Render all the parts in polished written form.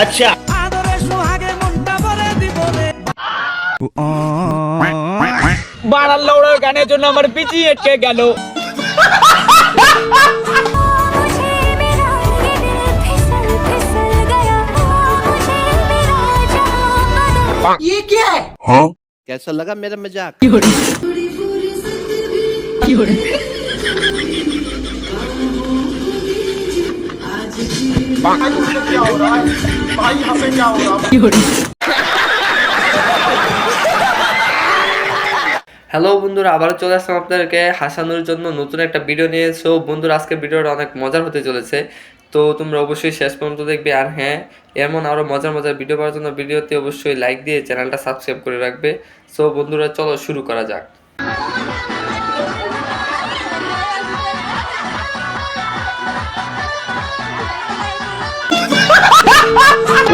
আচ্ছা বাড়ার লৌড়ার গানের জন্য আমার পিছি এটকে গেল। ये क्या है? हाँ? कैसा लगा मेरा मजाक? হ্যালো বন্ধুরা, আবারও চলে আসলাম আপনাদেরকে হাসানোর জন্য নতুন একটা ভিডিও নিয়ে। সো বন্ধুরা, আজকে ভিডিওটা অনেক মজার হতে চলেছে, তো তোমরা অবশ্যই শেষ পর্যন্ত দেখবে। আর হ্যাঁ, এমন আরও মজার মজার ভিডিও পাওয়ার জন্য ভিডিওতে অবশ্যই লাইক দিয়ে চ্যানেলটা সাবস্ক্রাইব করে রাখবে। সো বন্ধুরা, চলো শুরু করা যাক।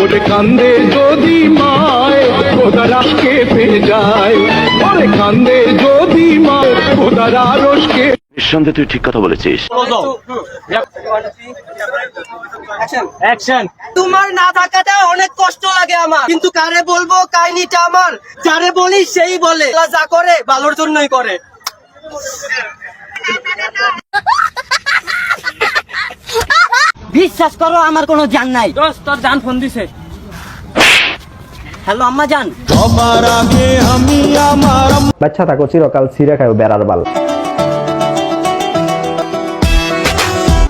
ওরে কান্দে যদি মায় খোদার আশকে ফেলে যায়, ওরে কান্দে যদি মায় খোদার আরশকে। নিঃসন্দেহে তুই ঠিক কথা বলেছিস। তোমার না থাকাটা অনেক কষ্ট লাগে আমার, কিন্তু কারে বলবো কাহিনীটা আমার, যারে বলি সেই বলে। আল্লাহ যা করে ভালোর জন্যই করে। বিশ্বাস করো আমার কোনো জান নাই। তোর জান ফোন দিছে। হ্যালো আম্মা জান। বাচ্চা থাকো চিরকাল ছিঁড়ে খাও বেড়ার বাল।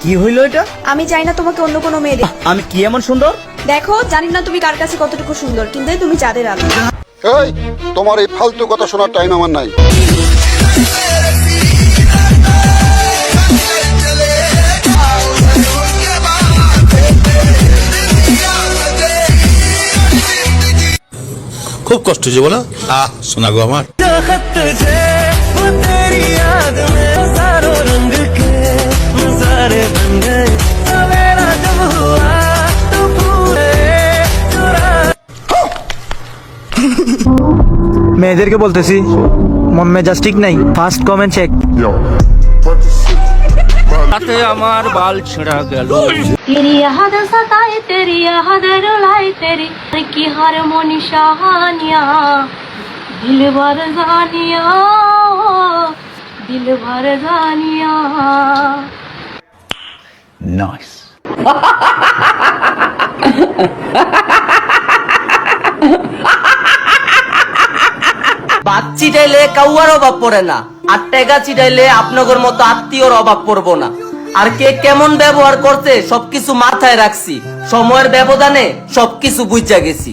কি হইলো এটা? আমি চাই না তোমাকে অন্য কোনো মেয়ে দেখতে। আমি কি এমন সুন্দর? দেখো, জানি না তুমি কার কাছে কতটুকু সুন্দর, কিন্তু তুমি চাঁদের আলো। এই তোমার এই ফালতু কথা শোনার টাইম আমার নাই। খুব কষ্ট হয়েছে বলো। শোনা গো আমার। মেয়েদেরকে বলতেছি, মন মেজাজ ঠিক নাই, ফার্স্ট কমেন্ট চেক। তাতে আমার বাল ছেঁড়া গেল। तेरी याद सताए, तेरी याद रुलाए, तेरी की हर मोनी शाहानिया, दिल भर जानिया, दिल भर जानिया। নাইস। বাদ চিটাইলে কাউয়ার অভাব পড়ে না, আর টেকা চিটাইলে আপনাদের মতো আত্মীয়র অভাব পড়বো না। আর কে কেমন ব্যবহার করছে সবকিছু মাথায় রাখছি, সময়ের ব্যবধানে সবকিছু বুঝা গেছি।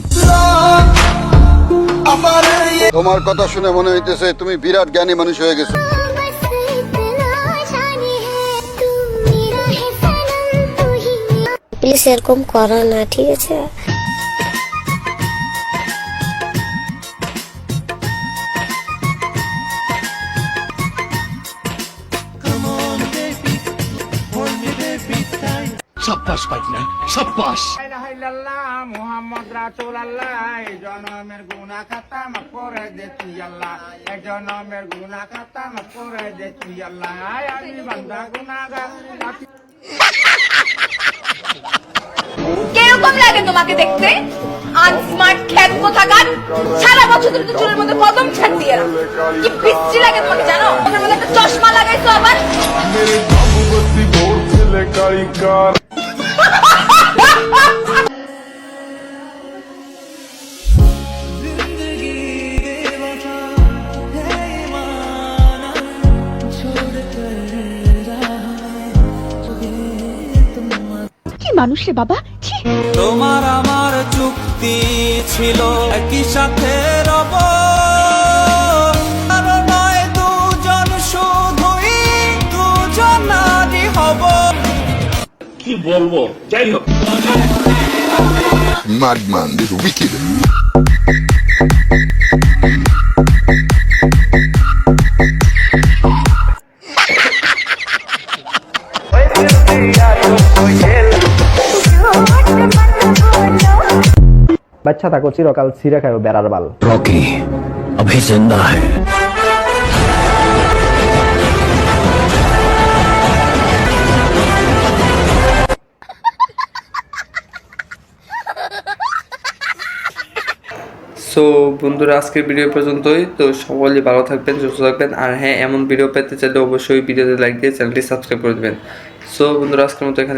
তোমার কথা শুনে মনে হইতেছে তুমি বিরাট জ্ঞানী মানুষ হয়ে গেছো। প্লিজ এরকম করো না, ঠিক আছে? সাব্বাস পাইনা, সাব্বাস। মুহাম্মদ রাসূলুল্লাহ, জনমের গুনাহ খাতা মাফ করে দে তুই আল্লাহ, জনমের গুনাহ খাতা মাফ করে দে তুই আল্লাহ, আমি বান্দা গুনাহগার। কিরকম লাগে তোমাকে দেখতে? আনস্মার্ট খ্যাত কোথাকার, সারা বছর তুমি তো চুলের মধ্যে কদম ছাড় দিয়ে রাখো। কি বিশ্রী লাগে তোমাকে জানো? তোমার মধ্যে একটা চশমা লাগাইছো আবার। কি মানুষ রে বাবা। তোমার আমার চুক্তি ছিল একই সাথে রব, আর নয় দুজন, শুধুই দুজনারই হব। কি বলবো, যাই হোক। Madman, this wicked. বাচ্চা থাকো চিরকাল ছিঁড়ে খাও বেড়ার বাল। রকি अभी जिंदा है। সো বন্ধুরা আজকের ভিডিও পর্যন্তই। তো সকলেই ভালো থাকবেন, সুস্থ থাকবেন। আর হ্যাঁ, এমন ভিডিও পেতে চাইলে অবশ্যই ভিডিওতে লাইক দিয়ে চ্যানেলটি সাবস্ক্রাইব করে দেবেন। সো বন্ধুরা আজকের মতো এখানে